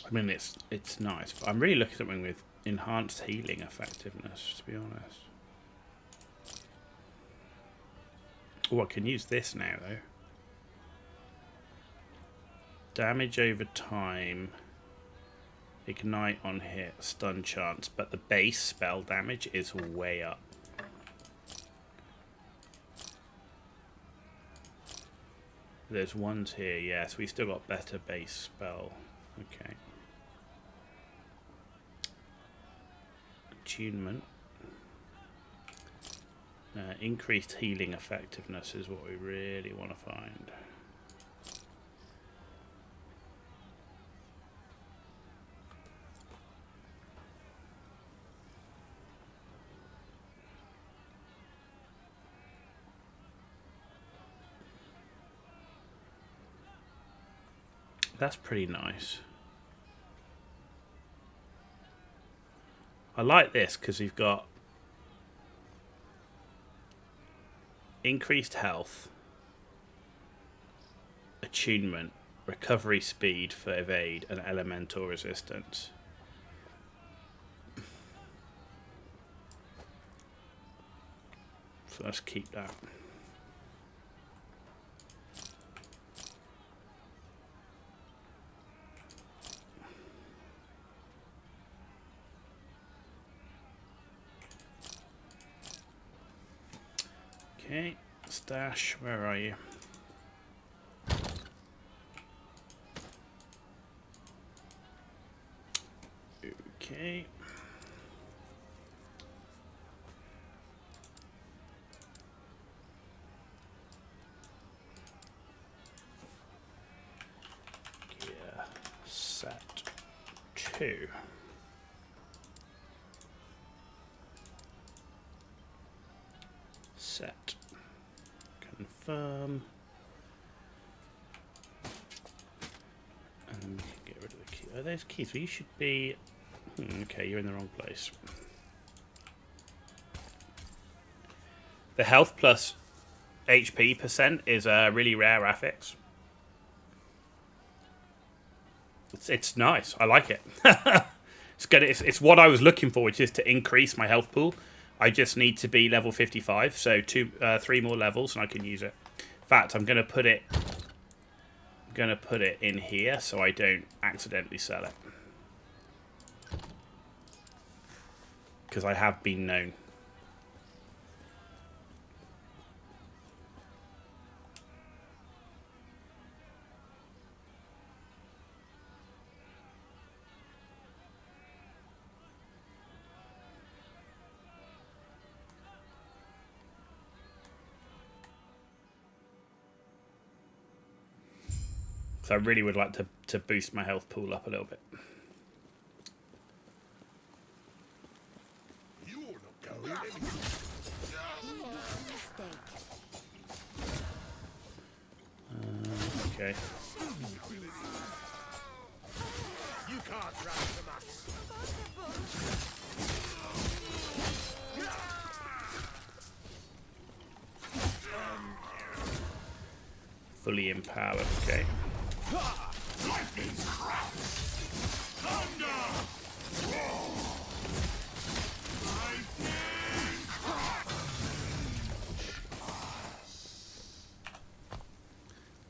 I mean, it's nice, but I'm really looking at something with enhanced healing effectiveness, to be honest. Oh, I can use this now, though. Damage over time. Ignite on hit. Stun chance. But the base spell damage is way up. There's ones here, yes. We still got better base spell. Okay. Attunement. Increased healing effectiveness is what we really want to find. That's pretty nice. I like this because you've got increased health, attunement, recovery speed for evade, and elemental resistance. So let's keep that. Okay, stash, where are you? Okay. Gear set 2. Set. Confirm. And we can get rid of the key. Oh, there's keys. So you should be... okay, you're in the wrong place. The health plus HP percent is a really rare affix. It's nice. I like it. It's good. It's what I was looking for, which is to increase my health pool. I just need to be level 55, so 3 more levels, and I can use it. In fact, I'm gonna put it in here so I don't accidentally sell it, because I have been known. So I really would like to boost my health pool up a little bit. Okay. You can't run from us. Fully empowered, okay.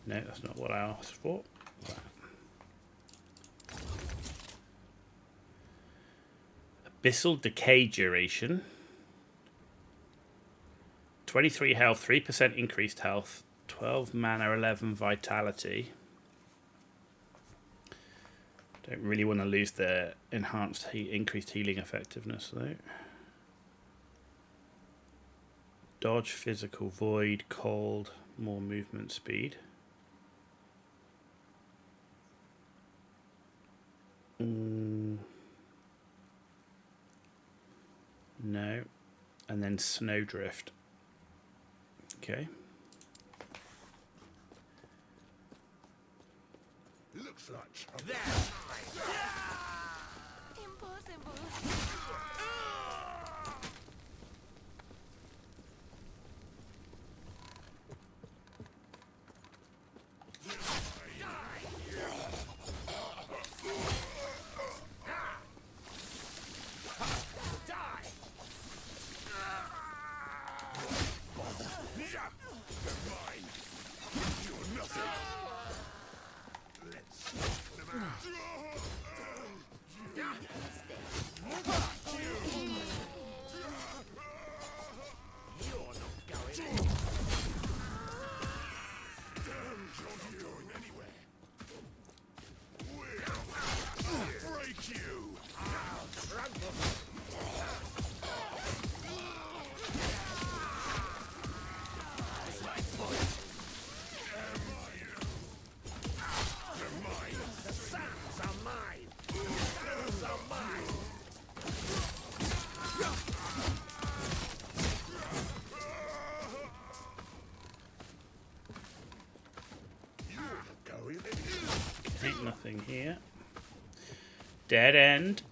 No, that's not what I asked for. Abyssal decay duration. 23 health, 3% increased health, 12 mana, 11 vitality. Don't really want to lose the enhanced increased healing effectiveness though. Dodge, physical, void, cold, more movement speed. No. And then snowdrift. Okay. Looks like impossible. Ain't nothing here. Dead end.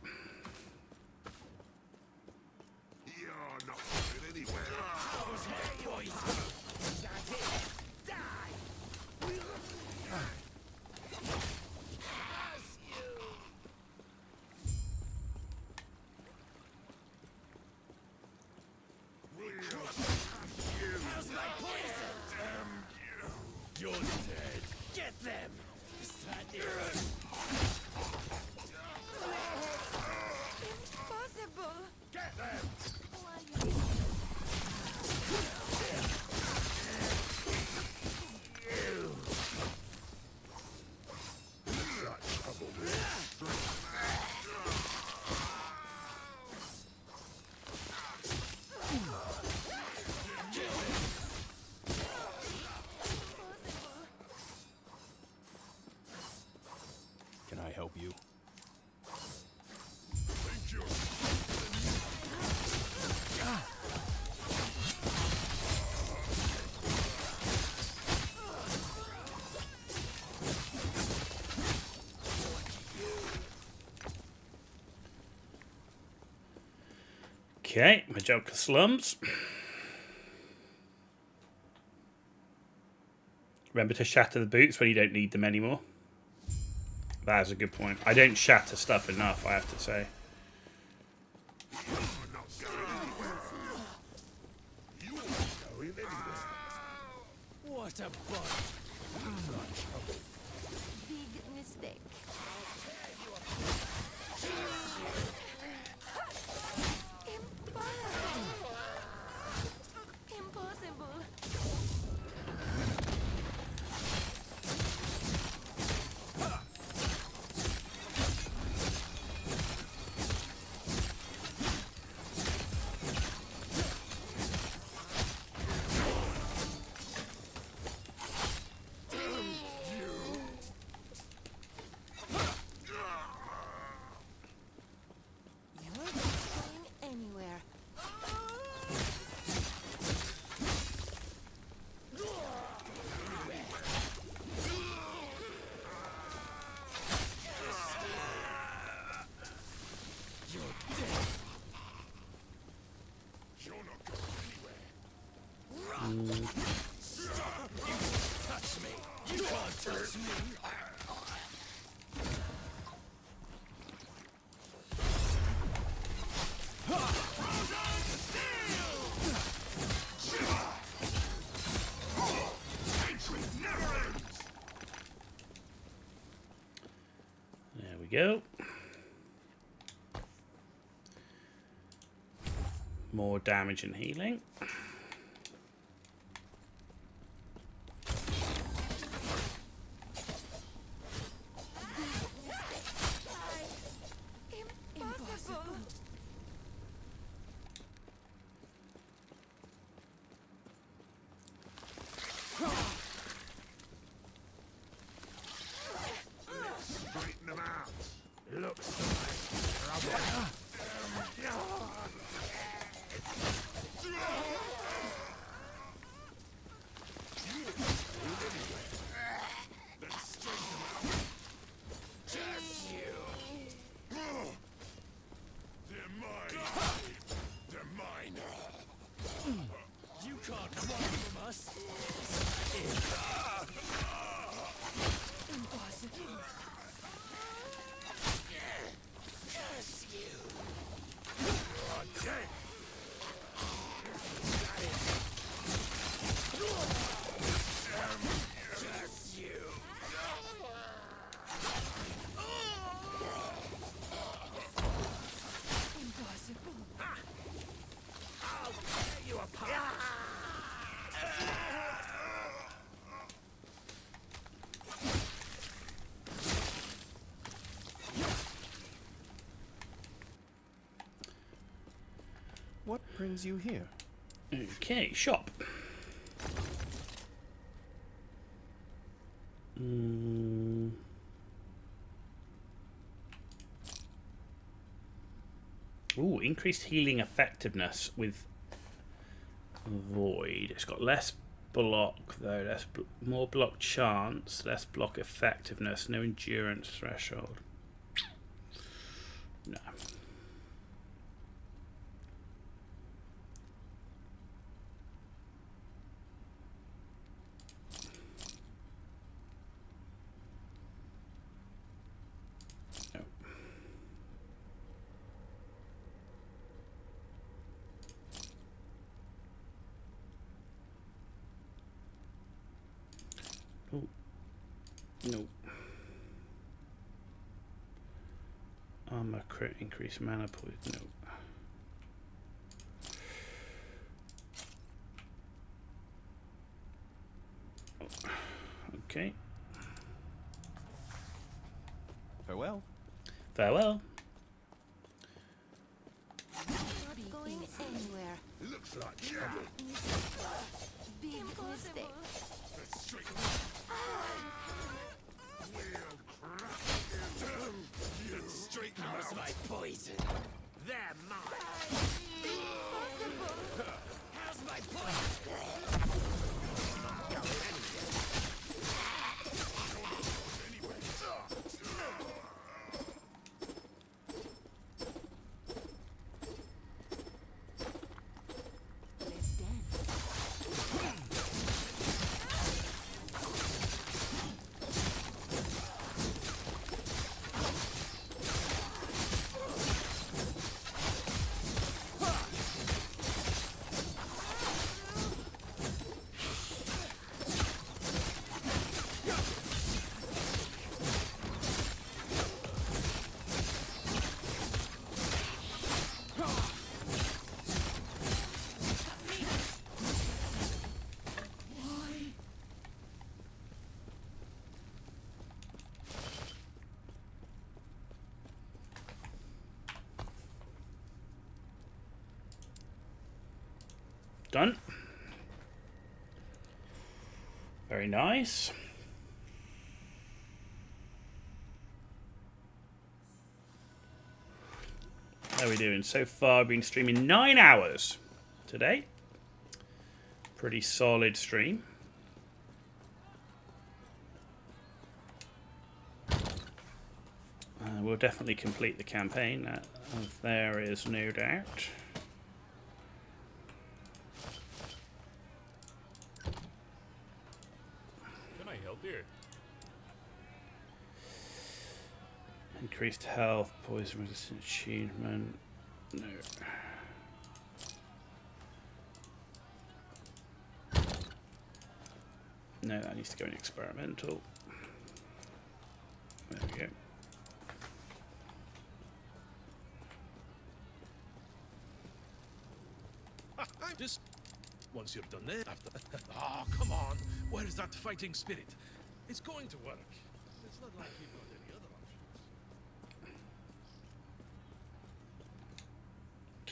Can I help you? Okay, Majasa slums. Remember to shatter the boots when you don't need them anymore. That is a good point. I don't shatter stuff enough, I have to say. What a bug! Big mistake. Impossible. You're not going anywhere. There we go. More damage and healing. Impossible. Straighten them out. Looks like trouble. What brings you here? Okay, shop. Ooh, increased healing effectiveness with Void. It's got less block though, more block chance, less block effectiveness, no endurance threshold. No. Oh, no. Armor crit, increase mana poison. No. Okay. Farewell. Farewell. Not going anywhere. Looks like trouble. Big mistake. Let's straight We'll crack you. Get straight out. My poison. They're mine. How's my poison? Let's dance. Done. Very nice. How are we doing? So far, I've been streaming 9 hours today. Pretty solid stream. We'll definitely complete the campaign. There is no doubt. Can I help you? Increased health, poison resistant achievement. No. No, that needs to go in experimental. There we go. Just once you're done there, after. Oh, come on! Where's that fighting spirit? It's going to work. It's not like you've got any other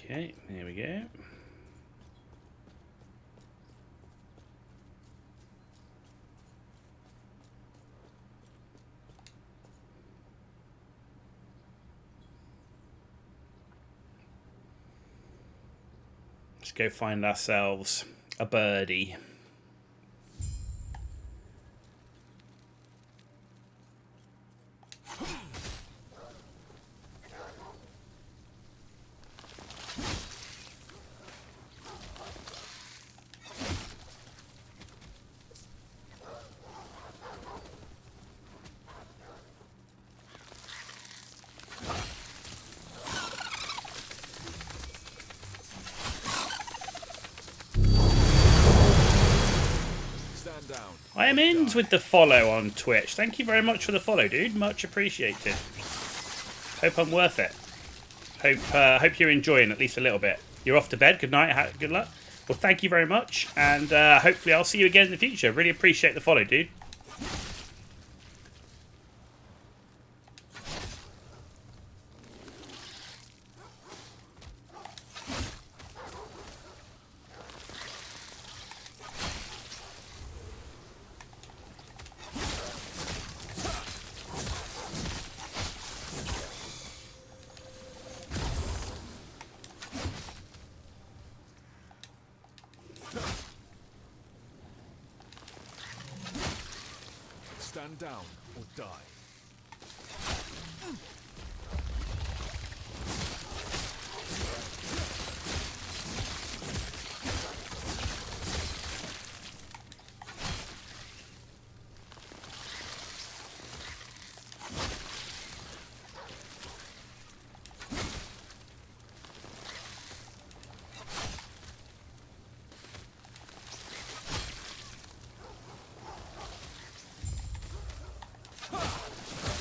options. Okay, there we go. Let's go find ourselves a birdie. Down. I am ins with the follow on Twitch. Thank you very much for the follow, dude. Much appreciated. Hope I'm worth it. Hope you're enjoying at least a little bit. You're off to bed. Good night. Good luck. Well, thank you very much, and hopefully I'll see you again in the future. Really appreciate the follow, dude. Stand down or die.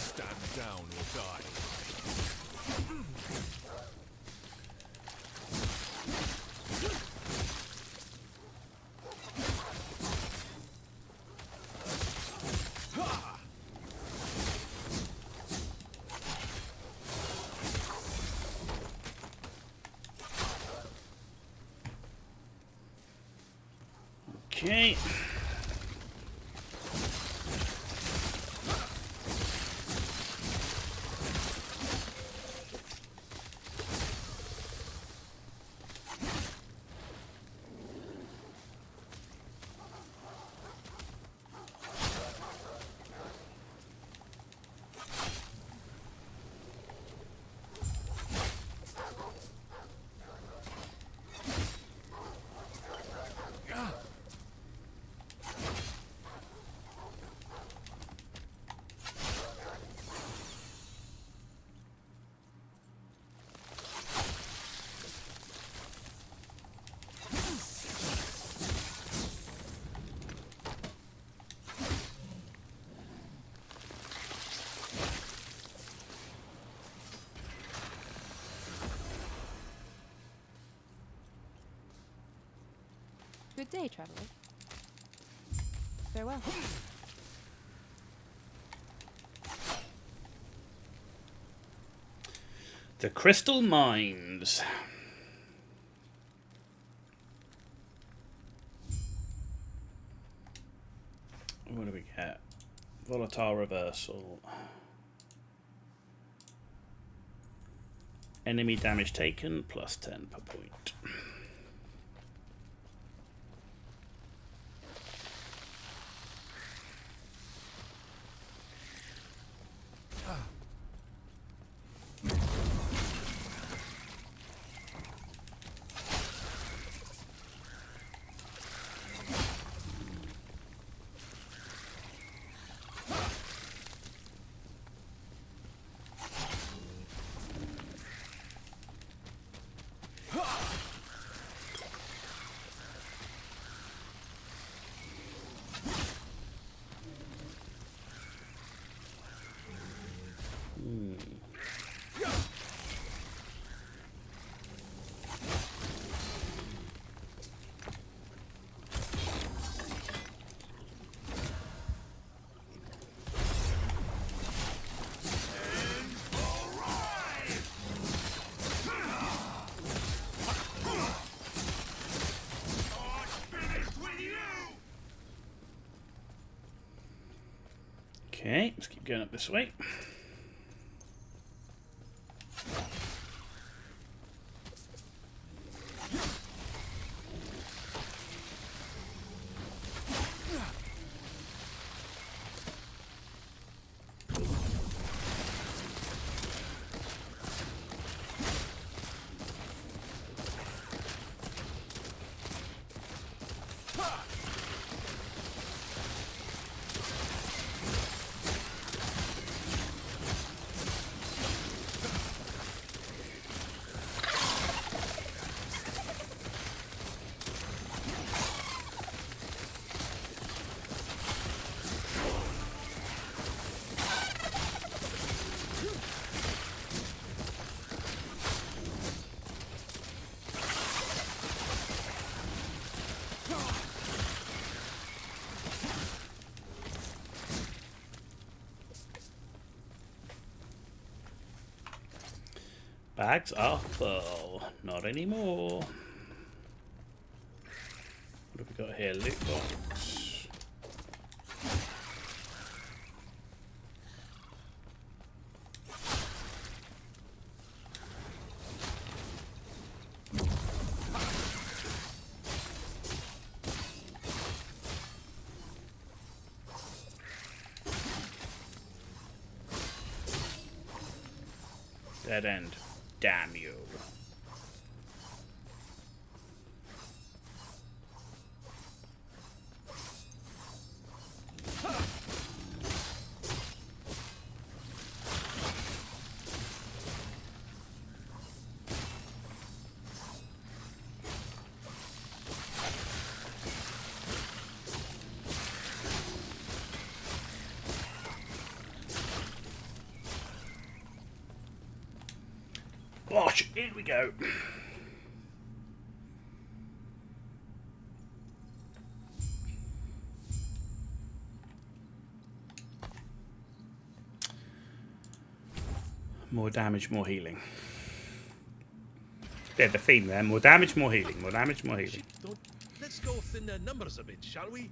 Stand down or die. Okay. Good day, traveler. Farewell. The Crystal Mines. What do we get? Volatile reversal. Enemy damage taken plus 10 per point. Okay, let's keep going up this way. Bags are full. Not anymore. What have we got here? Loot box. Dead end. Damn you. Gosh, here we go. More damage, more healing. Yeah, the theme there. More damage, more healing. More damage, more healing. Let's go thin their numbers a bit, shall we?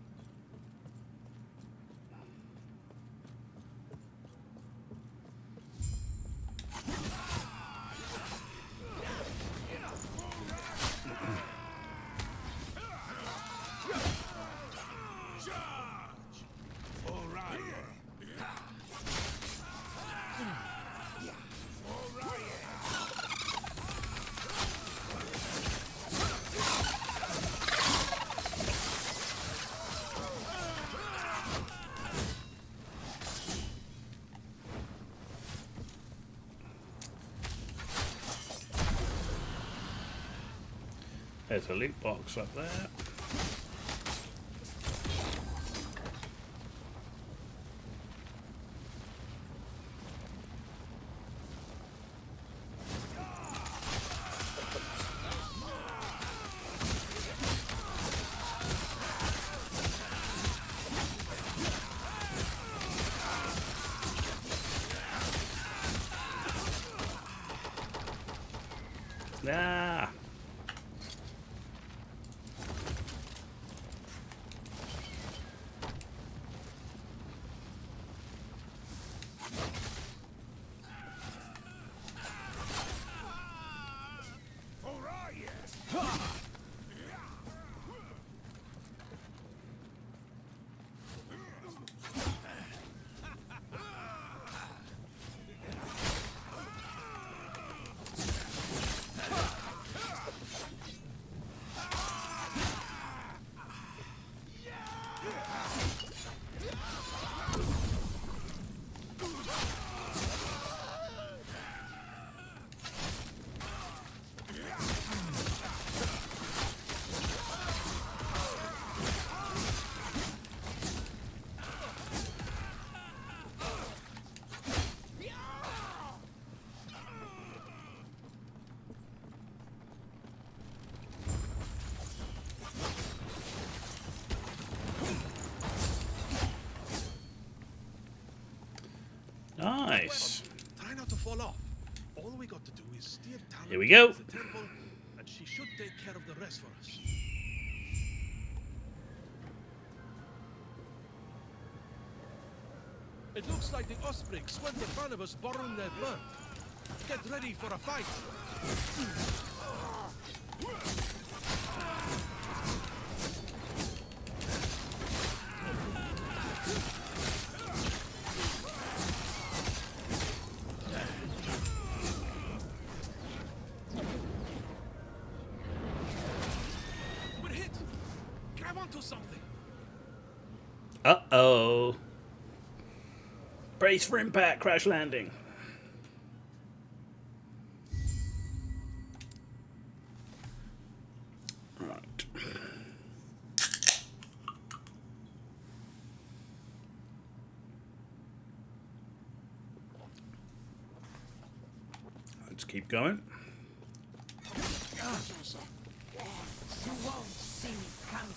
There's a loot box up there. Ah. Nice. Try not to fall off. All we got to do is steer Talon Here we go. towards the temple, and she should take care of the rest for us. It looks like the Ospreys went in front of us borrowing their blood. Get ready for a fight. We're hit. Grab onto something. Uh-oh. Brace for impact, crash landing. Right. Let's keep going. You won't see me coming.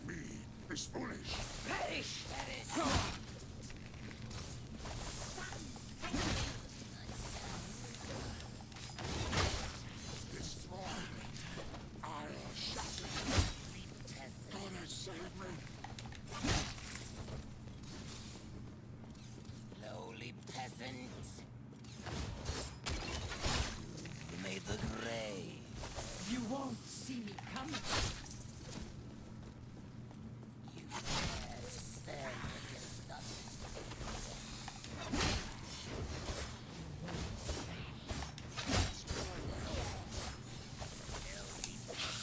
Me is peasant. You made the grave. You won't see me coming. You dare to stand against us.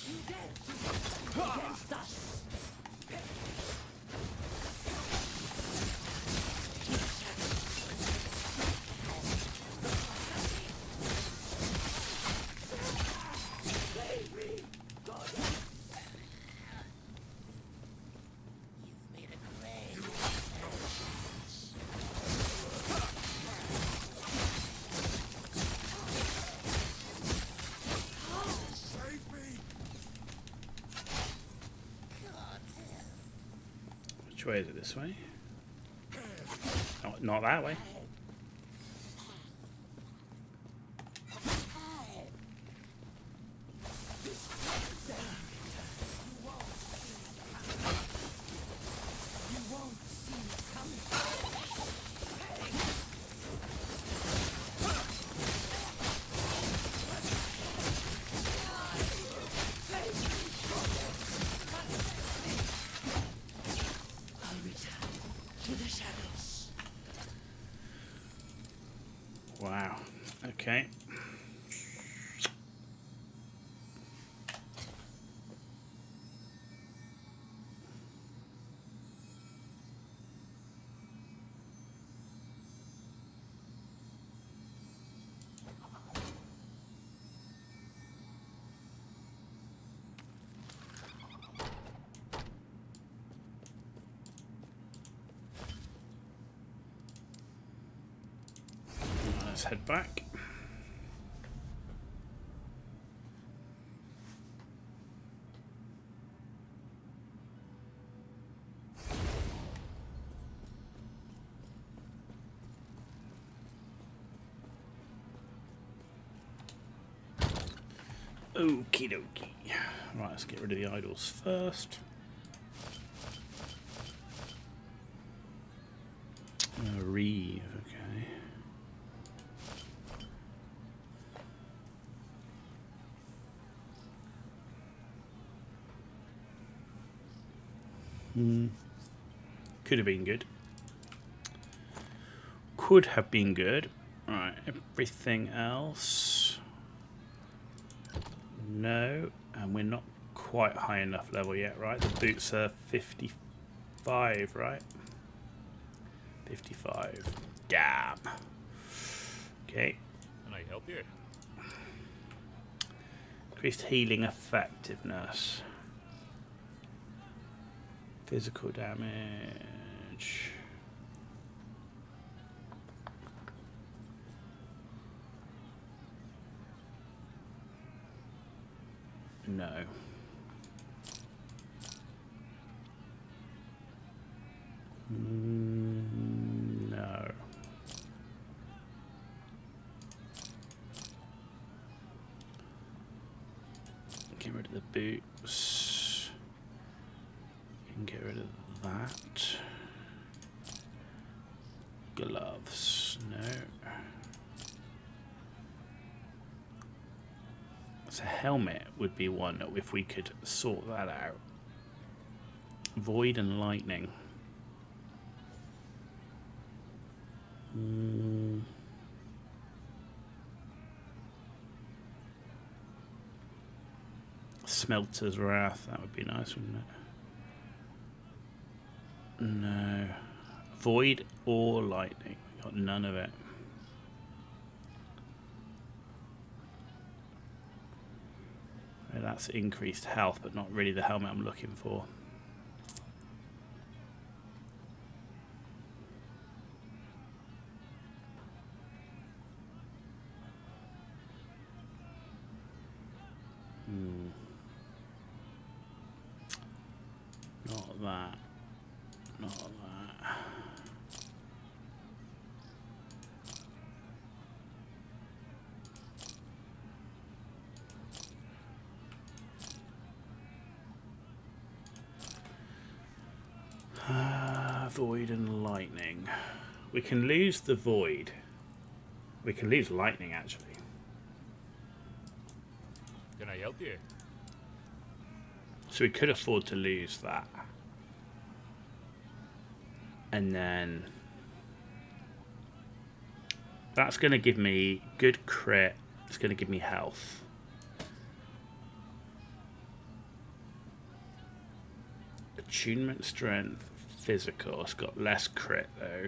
You dare to stand against us. Which way is it? This way? Not that way. Wow. Okay. Let's head back. Okie dokie. Right, let's get rid of the idols first. Reeve, okay. Could have been good. Could have been good. Alright, everything else. No, and we're not quite high enough level yet, right? The boots are 55, right? 55. Damn. Okay. Can I help you? Increased healing effectiveness. Physical damage. No. No. Get rid of the boots. You can get rid of that. Gloves. No. So helmet would be one if we could sort that out. Void and lightning. Smelter's Wrath, that would be nice, wouldn't it? No. Void or lightning. We got none of it. That's increased health, but not really the helmet I'm looking for. Not that. Not that. Void and lightning. We can lose the void. We can lose lightning, actually. Can I help you? So we could afford to lose that. And then... that's going to give me good crit. It's going to give me health. Attunement, strength, physical. It's got less crit, though.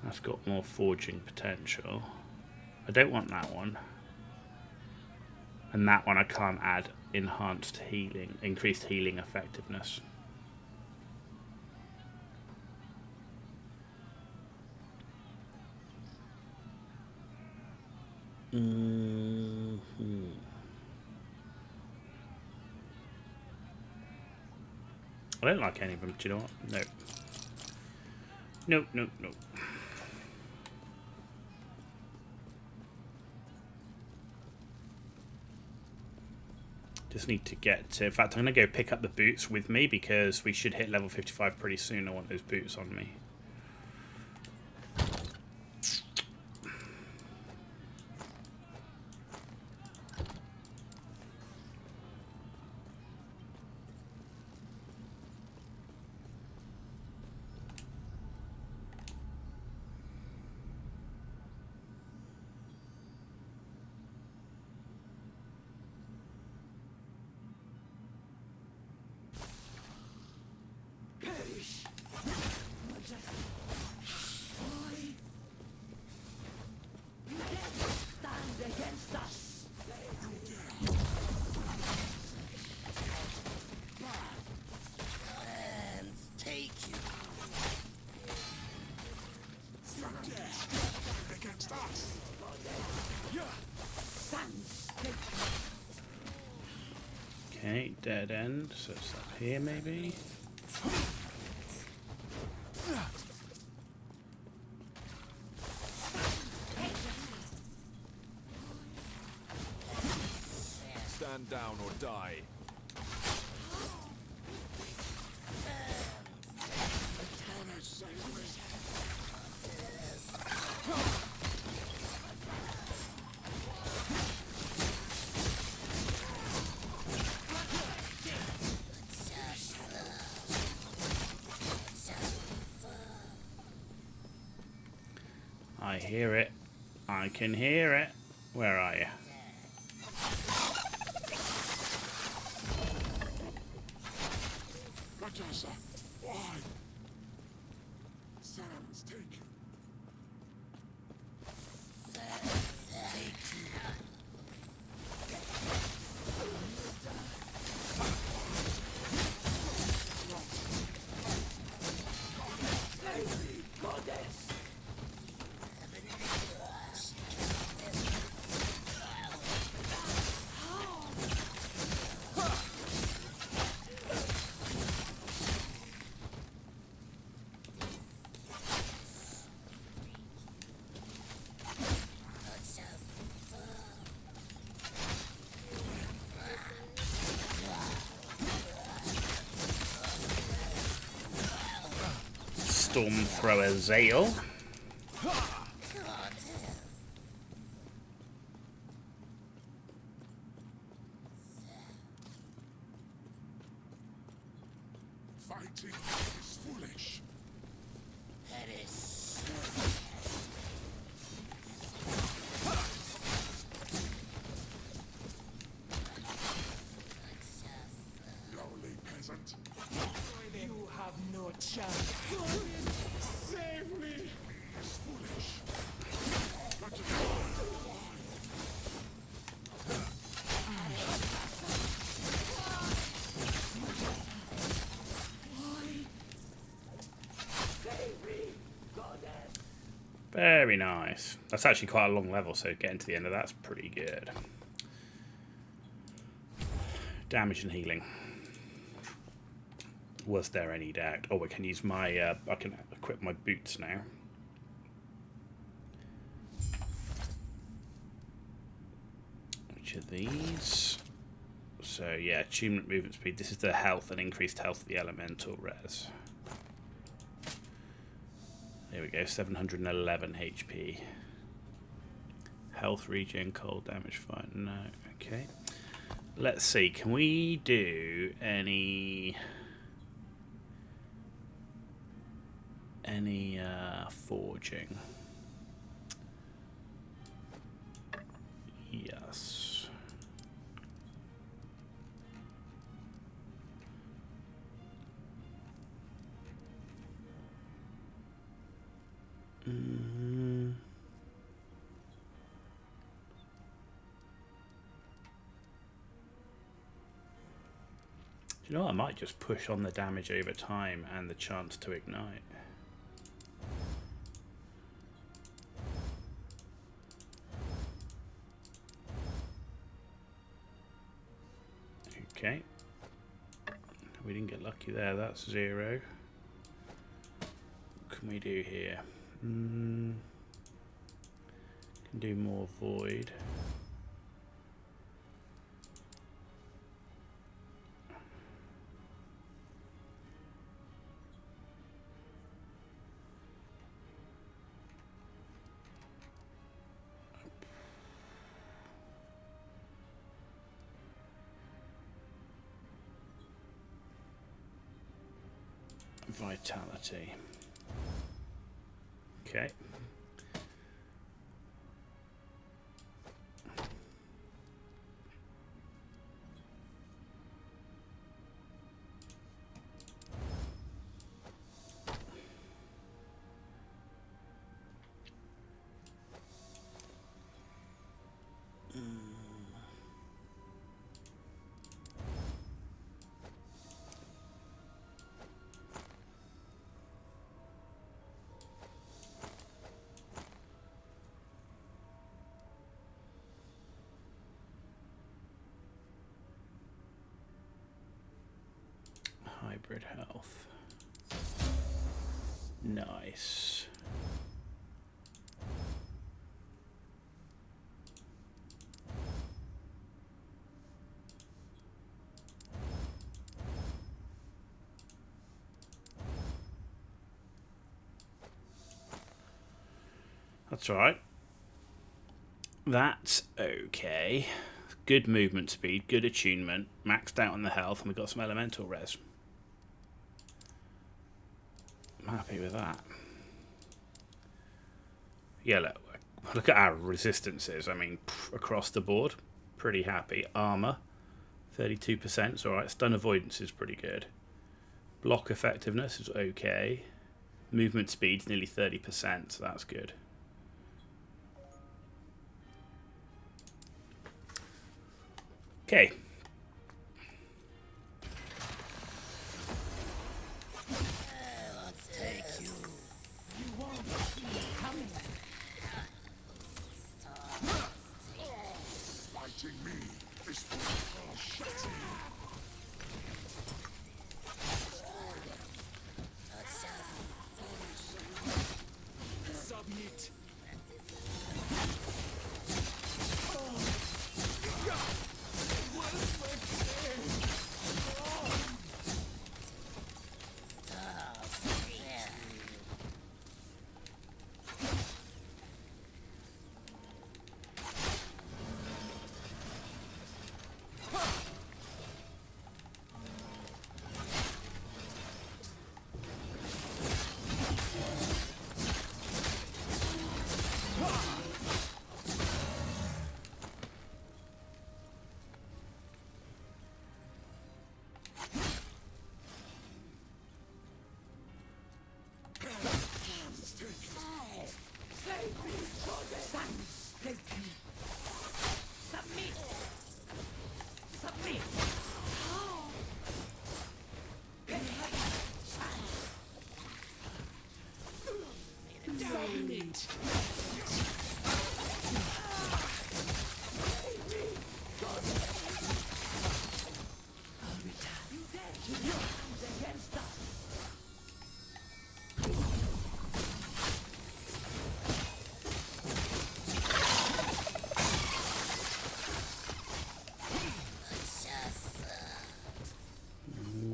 That's got more forging potential. I don't want that one. And that one I can't add enhanced healing, increased healing effectiveness. I don't like any of them, do you know what? No. Nope, nope, nope. Just need to get to... in fact, I'm going to go pick up the boots with me because we should hit level 55 pretty soon. I want those boots on me. Perish! Majasa! Why? You dare stand against us! And take you! Stand against us! Sons, take you! Okay, dead end. So it's up here, maybe. Stand down or die. I hear it. I can hear it. Where are you? Majasa, why? Sounds take you. Goddess! Storm thrower Zale. Fighting is foolish. Lowly peasant. You have no chance. Save me! Is foolish. Save me, goddess! Very nice. That's actually quite a long level, so getting to the end of that's pretty good. Damage and healing. Was there any doubt? Oh, I can use my... I can equip my boots now. Which are these? So, yeah, attunement movement speed. This is the health and increased health of the elemental res. There we go, 711 HP. Health regen, cold damage, fine. No, okay. Let's see, can we do any forging? Yes. Do you know what? I might just push on the damage over time and the chance to ignite. Okay. We didn't get lucky there. That's 0. What can we do here? Can do more void. Vitality. Okay. Hybrid health. Nice. That's all right. That's okay. Good movement speed, good attunement, maxed out on the health, and we've got some elemental res. I'm happy with that. Yeah, look at our resistances. I mean, across the board, pretty happy. Armor, 32%. It's all right. Stun avoidance is pretty good. Block effectiveness is okay. Movement speed's nearly 30%, so that's good. Okay. Let's take you. You won't see me coming. Fighting me is for shutting. Submit.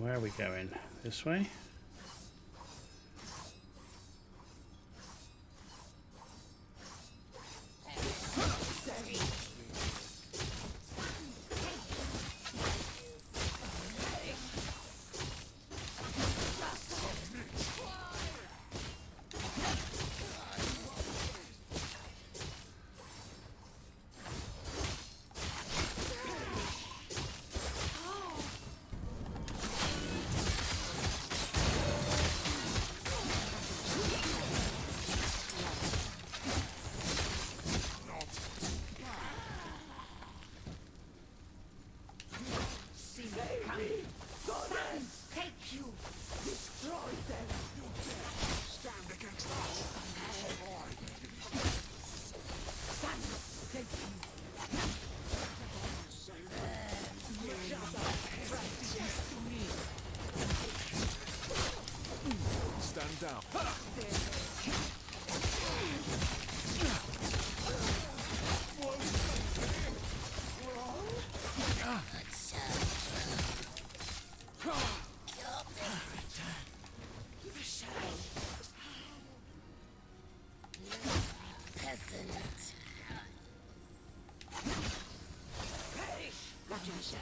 Where are we going? This way? down. Peasant. Majasa.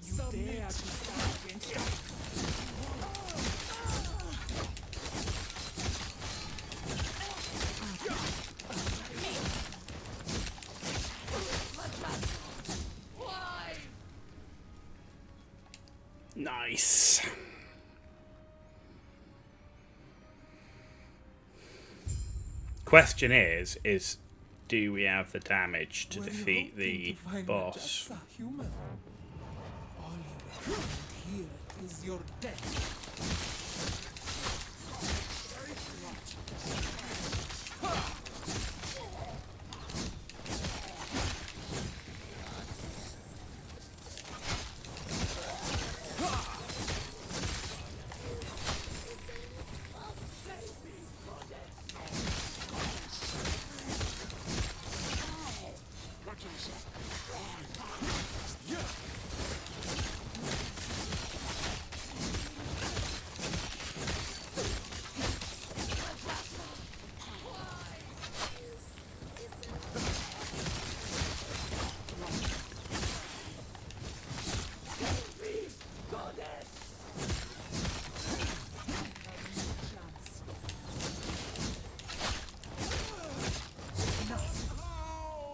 You dare to stand against us? Nice. Question is do we have the damage to Were you defeat hoping the to find boss? Majasa human? All you will find here is your death.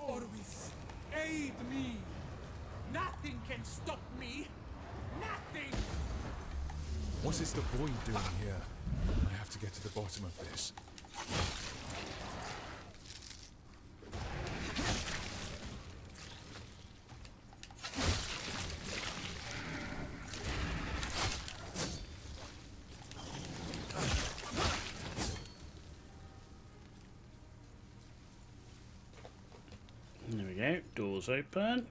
Orvis, aid me! Nothing can stop me! Nothing! What is the void doing here? I have to get to the bottom of this. There we go. Doors open.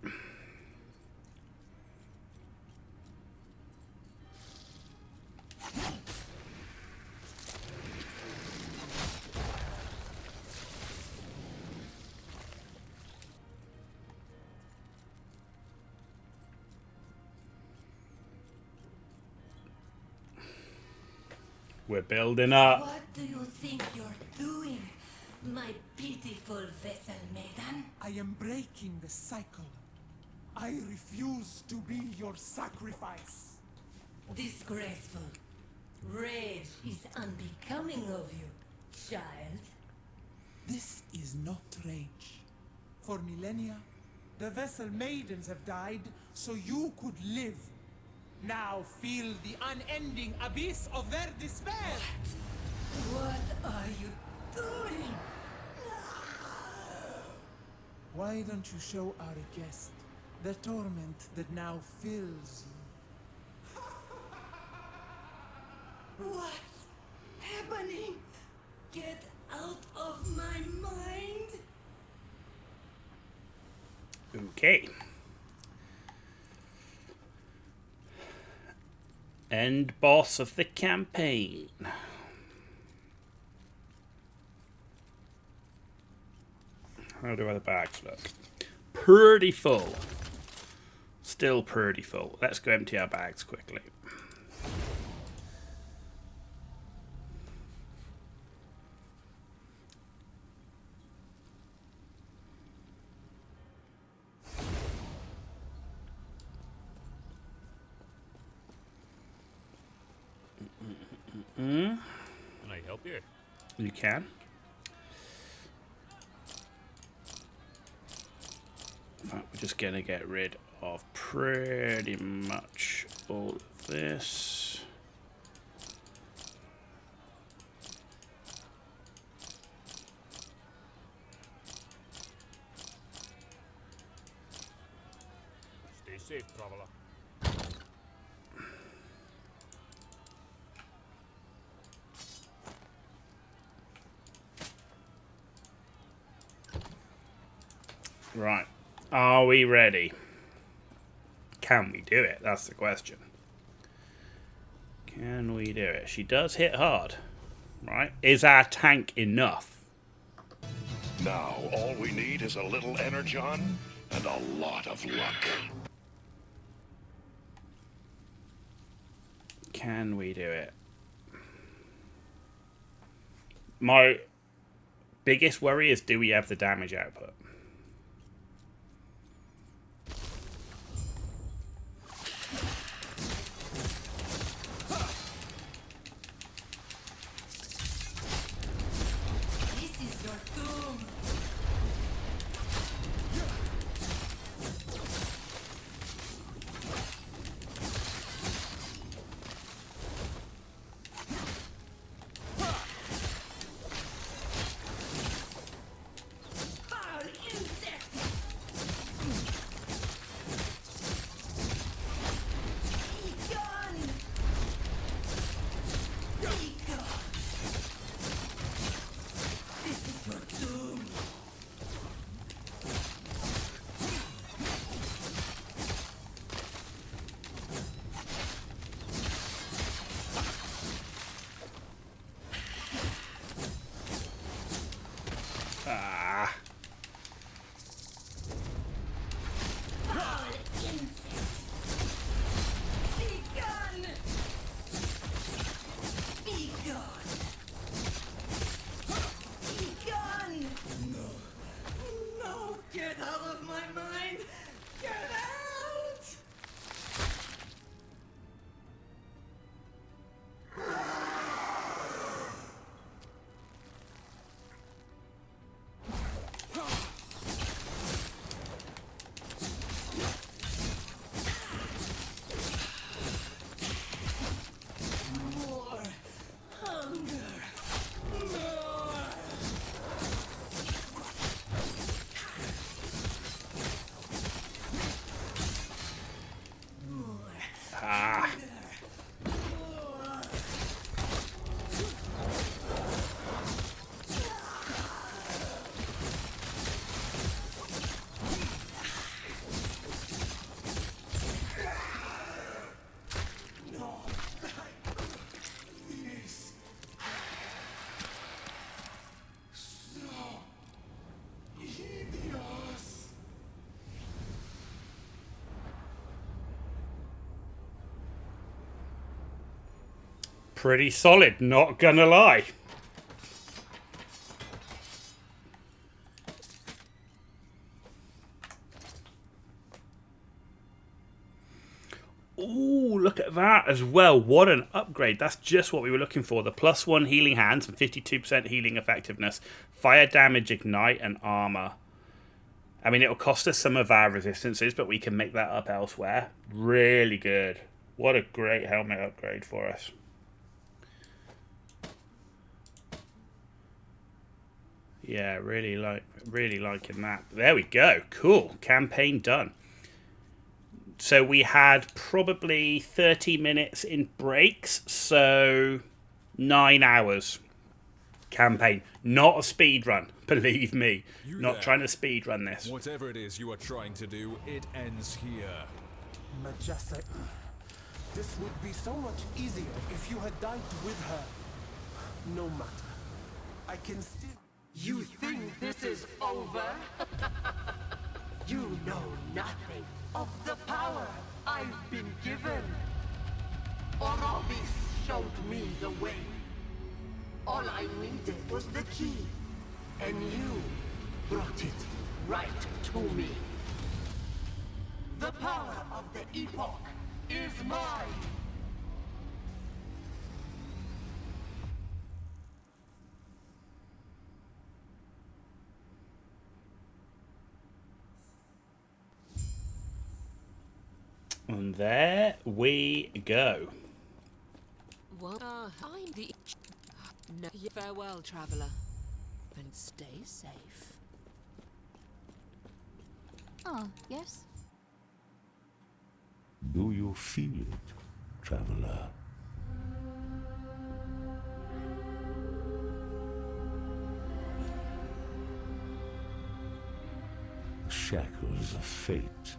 We're building up. What do you think you're doing, my pitiful vessel maiden? I am breaking the cycle. I refuse to be your sacrifice. Disgraceful. Rage is unbecoming of you, child. This is not rage. For millennia, the vessel maidens have died so you could live. Now feel the unending abyss of their despair. What are you doing? Why don't you show our guest the torment that now fills you? What's happening? Get out of my mind. Okay. End boss of the campaign. How do other bags look? Pretty full. Still pretty full. Let's go empty our bags quickly. Can I help you? You can. In fact, we're just going to get rid of pretty much all of this. Stay safe, traveler. Right. Are we ready? Can we do it? That's the question. Can we do it? She does hit hard. Right. Is our tank enough? Now, all we need is a little energon and a lot of luck. Can we do it? My biggest worry is, do we have the damage output? This is your doom. Foul insect. Be gone. Be gone. This is your doom. Ah. Foul insect. Be gone. Be gone. Be gone. No. No. Get out of my mind. Get out. More hunger. More. Ah. Pretty solid, not gonna lie. Ooh, look at that as well. What an upgrade. That's just what we were looking for. The +1 healing hands and 52% healing effectiveness, fire damage, ignite, and armor. I mean, it'll cost us some of our resistances, but we can make that up elsewhere. Really good. What a great helmet upgrade for us. Yeah, really liking that. There we go. Cool. Campaign done. So we had probably 30 minutes in breaks, so 9 hours campaign. Not a speed run, believe me. You Not there. trying to speed run this. Whatever it is you are trying to do, it ends here. Majasa, this would be so much easier if you had died with her. No matter. I can still... You think this is over? You know nothing of the power I've been given. Orobis showed me the way. All I needed was the key, and you brought it right to me. The power of the Epoch is mine. And there we go. What? I'm the... No. Farewell, traveler. And stay safe. Oh, yes? Do you feel it, traveler? shackles of fate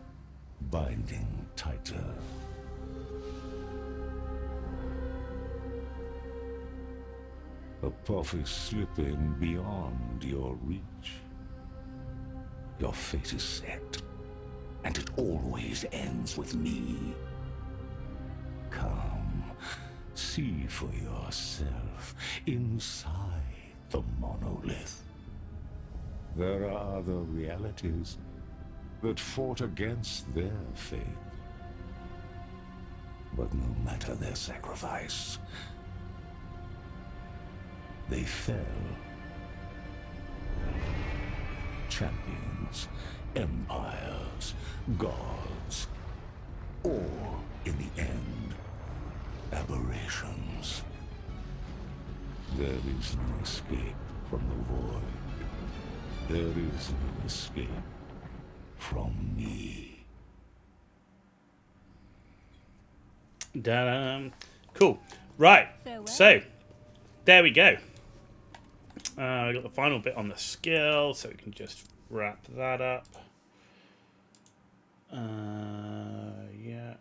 binding tighter. A path is slipping beyond your reach. Your fate is set, and it always ends with me. Come, see for yourself inside the monolith. There are other realities that fought against their fate. But no matter their sacrifice, they fell. Champions, empires, gods, or, in the end, aberrations. There is no escape from the void. There is no escape from me. Cool. Right. Farewell. So, there we go. I got the final bit on the skill, so we can just wrap that up. Yeah.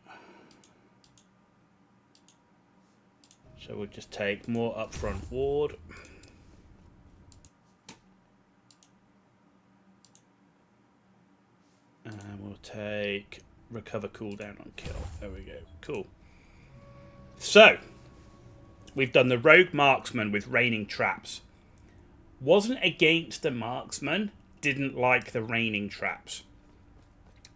So we'll just take more upfront ward. And we'll take recover cooldown on kill. There we go. Cool. So, we've done the rogue marksman with raining traps. Wasn't against the marksman, didn't like the raining traps.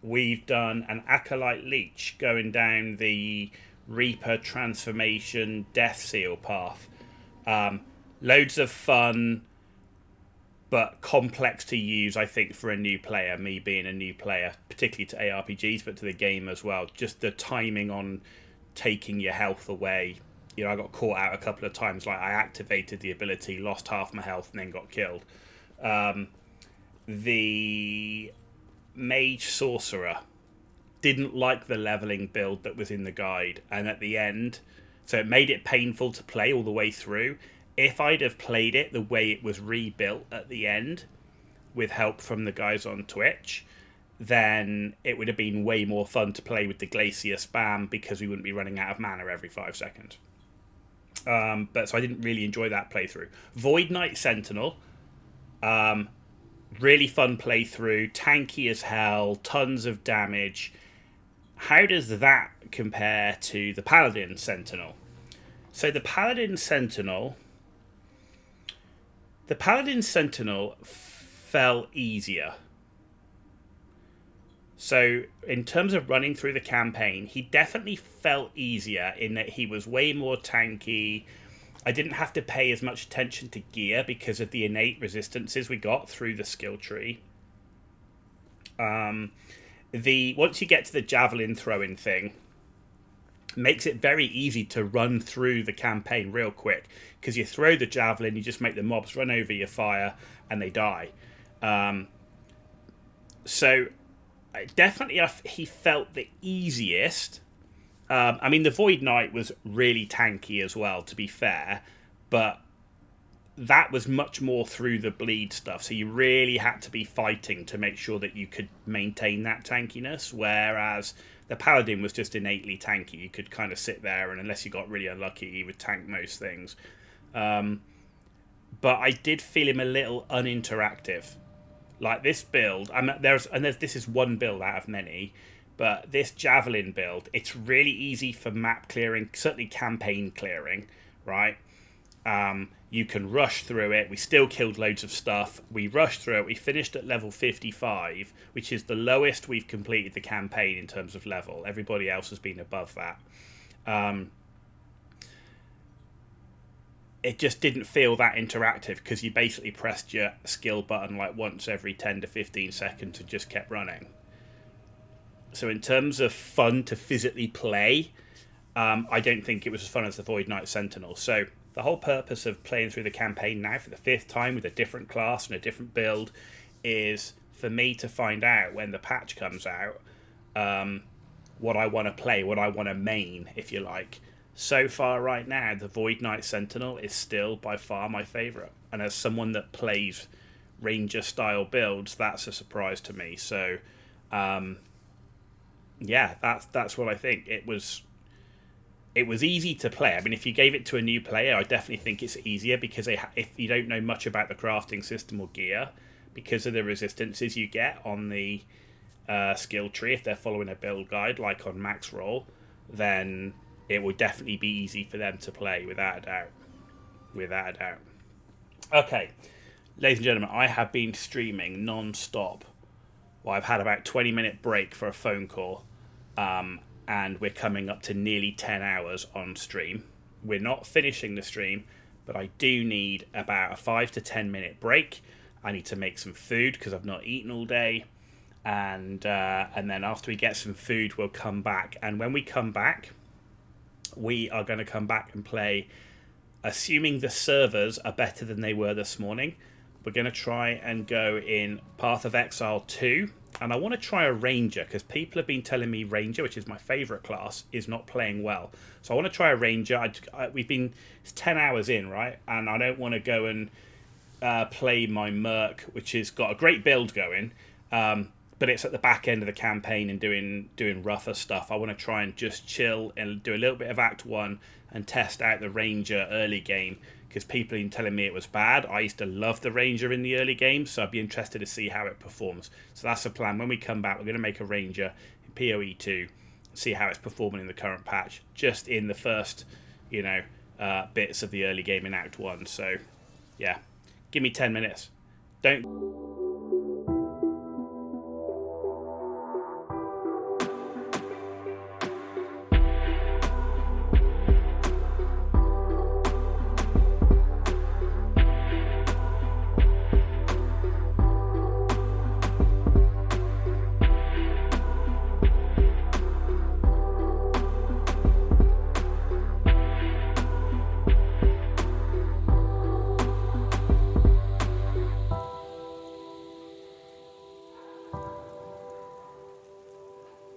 We've done an acolyte leech going down the Reaper transformation death seal path. Loads of fun, but complex to use, I think, for a new player, me being a new player, particularly to ARPGs, but to the game as well. Just the timing on taking your health away. You know, I got caught out a couple of times. Like, I activated the ability, lost half my health, and then got killed. The mage sorcerer didn't like the leveling build that was in the guide, and at the end, so it made it painful to play all the way through. If I'd have played it the way it was rebuilt at the end, with help from the guys on Twitch, then it would have been way more fun to play with the Glacier spam, because we wouldn't be running out of mana every 5 seconds. But so I didn't really enjoy that playthrough. Void Knight Sentinel, really fun playthrough, tanky as hell, tons of damage. How does that compare to the Paladin Sentinel? So the Paladin Sentinel fell easier. So in terms of running through the campaign, he definitely felt easier in that he was way more tanky. I didn't have to pay as much attention to gear because of the innate resistances we got through the skill tree. Once you get to the javelin throwing thing, makes it very easy to run through the campaign real quick, because you throw the javelin, you just make the mobs run over your fire and they die. So definitely he felt the easiest. I mean, the Void Knight was really tanky as well, to be fair, but that was much more through the bleed stuff, so you really had to be fighting to make sure that you could maintain that tankiness, whereas the Paladin was just innately tanky. You could kind of sit there, and unless you got really unlucky, he would tank most things. But I did feel him a little uninteractive. Like this build, this is one build out of many, but this Javelin build, it's really easy for map clearing, certainly campaign clearing, right? You can rush through it. We still killed loads of stuff. We rushed through it. We finished at level 55, which is the lowest we've completed the campaign in terms of level. Everybody else has been above that. It just didn't feel that interactive, because you basically pressed your skill button like once every 10 to 15 seconds and just kept running. So in terms of fun to physically play, I don't think it was as fun as the Void Knight Sentinel. So the whole purpose of playing through the campaign now for the 5th time with a different class and a different build is for me to find out when the patch comes out what I want to play, what I want to main, if you like. So far right now, the Void Knight Sentinel is still by far my favourite. And as someone that plays ranger style builds, that's a surprise to me. So yeah, that's what I think. It was easy to play. I mean, if you gave it to a new player, I definitely think it's easier, because if you don't know much about the crafting system or gear, because of the resistances you get on the skill tree, if they're following a build guide like on max roll, then it would definitely be easy for them to play, without a doubt. Without a doubt. Okay, ladies and gentlemen, I have been streaming non-stop. Well, I've had about 20-minute break for a phone call, and we're coming up to nearly 10 hours on stream. We're not finishing the stream, but I do need about a 5 to 10 minute break. I need to make some food because I've not eaten all day, and then after we get some food, we'll come back. And when we come back, we are going to come back and play, assuming the servers are better than they were this morning. We're going to try and go in Path of Exile 2. And I want to try a Ranger, because people have been telling me Ranger, which is my favourite class, is not playing well. So I want to try a Ranger. It's 10 hours in, right? And I don't want to go and play my Merc, which has got a great build going. But it's at the back end of the campaign and doing rougher stuff. I want to try and just chill and do a little bit of Act 1 and test out the Ranger early game, because people have been telling me it was bad. I used to love the Ranger in the early game, so I'd be interested to see how it performs. So that's the plan. When we come back, we're going to make a Ranger in PoE 2, see how it's performing in the current patch, just in the first, bits of the early game in Act 1. So, yeah, give me 10 minutes. Don't...